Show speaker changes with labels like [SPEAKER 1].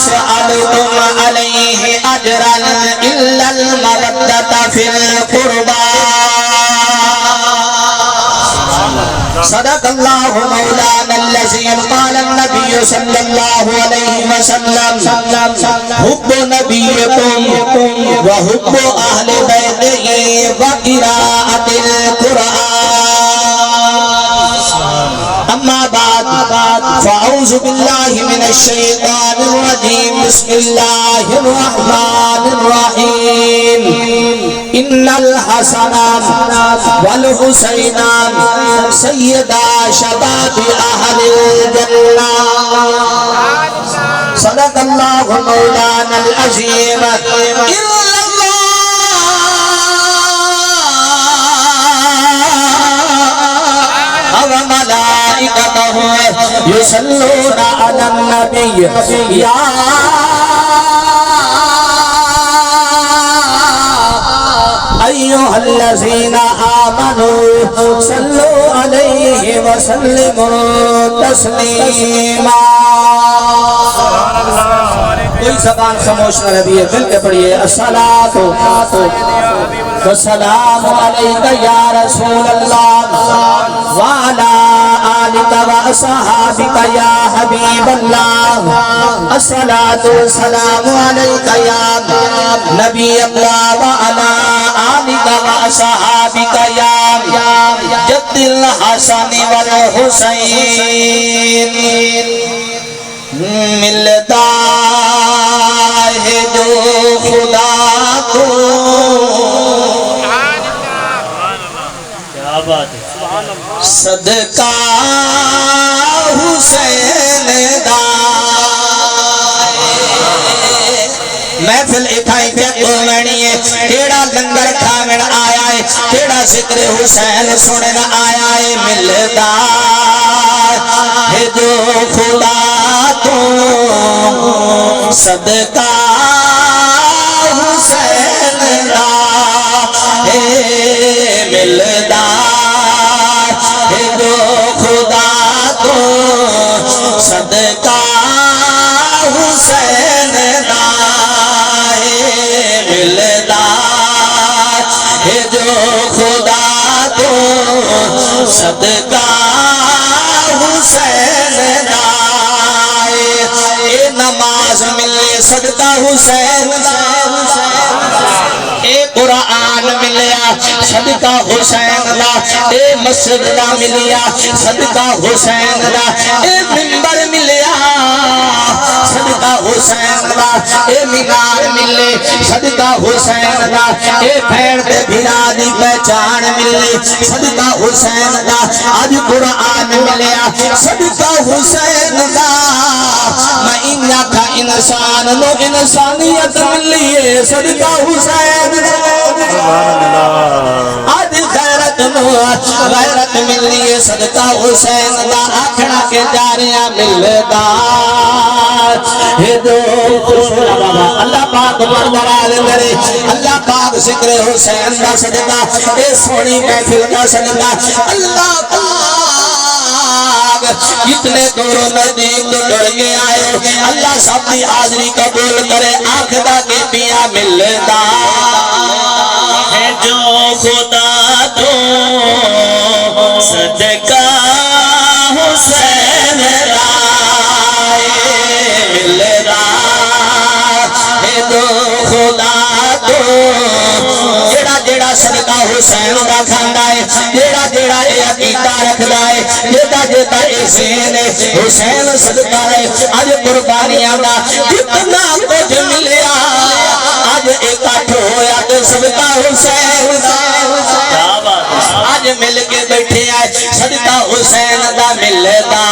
[SPEAKER 1] أسألكم عليه أجرا إلا المودة في القربى صدق الله مولانا الذي قال النبي صلى الله عليه وسلم حب نبيكم وحب أهل بيته وقراءة القرآن أما بعد فأعوذ بالله من الشيطان الرجيم بسم الله الرحمن الرحيم إن الحسن والحسين سيدا شباب أهل الجنة صدق الله مولانا العظيم وملائكته يصلون على النبي يا أيها الذين آمنوا صلوا عليه وسلموا تسليما کوئی زبان خاموش نہ رہی ہے مل کے پڑھیے الصلاۃ والسلام علیک یا رسول اللہ وعلی آلک واصحابک یا حبیب اللہ الصلاۃ والسلام علیک یا نبی اللہ وعلی آلک واصحابک یا جد الحسن والحسین ملتا ہے جو خدا کو
[SPEAKER 2] کیا بات ہے
[SPEAKER 1] صدقہ حسین دا محفل اتھائی پہ کومنی ہے کیڑا لنگر کھامن آیا ہے کیڑا ذکر حسین سنن آیا ہے ملتا ہے جو خدا تو صدقہ حسین دا ہے ملتا ہے جو خدا تو صدقہ حسین دا ہے ملتا ہے جو خدا تو صدقہ حسین دا اے نماز ملے صدقہ حسین دا اے قرآن ملیا صدقہ حسین دا اے مسجد دا ملیا صدقہ حسین دا اے منبر ملیا صدقہ حسین دا اے مینار ملے صدقہ حسین دا اے پھیڑ دے بھیرا دی پہچان ملے صدقہ حسین دا آج قرآن ملیا صدقہ حسین دا میں انہا تھا انسان نو انسانیت ملیے صدقہ حسین دا آج غیرت نو غیرت ملیے صدقہ حسین دا آکھنا کے جاریاں ملدا ہے جو اللہ پاک بردرال کرے اللہ پاک ذکر حسین دا صدقہ اے سونی محفل دا صدقہ اللہ پاک کتنے دوروں نزدیک تو ڈر کے آئے اللہ سب دی حاضری قبول کرے آخدہ کے پیا ملدا
[SPEAKER 2] ہے جو خدا تو صدقہ حسین دا
[SPEAKER 1] ملدا ہے جو خدا تو جڑا جڑا صدقہ حسین دا کھاندا ہے جڑا جڑا اے عقیدہ رکھدا ہے جڑا جڑا اے حسین حسین صدقہ ہے اج قربانیاں دا جتنا کچھ ملیا اج اکٹھ ہویا تے صدقہ حسین دا
[SPEAKER 2] کیا بات ہے
[SPEAKER 1] اج مل کے بیٹھے آئے صدقہ حسین دا ملدا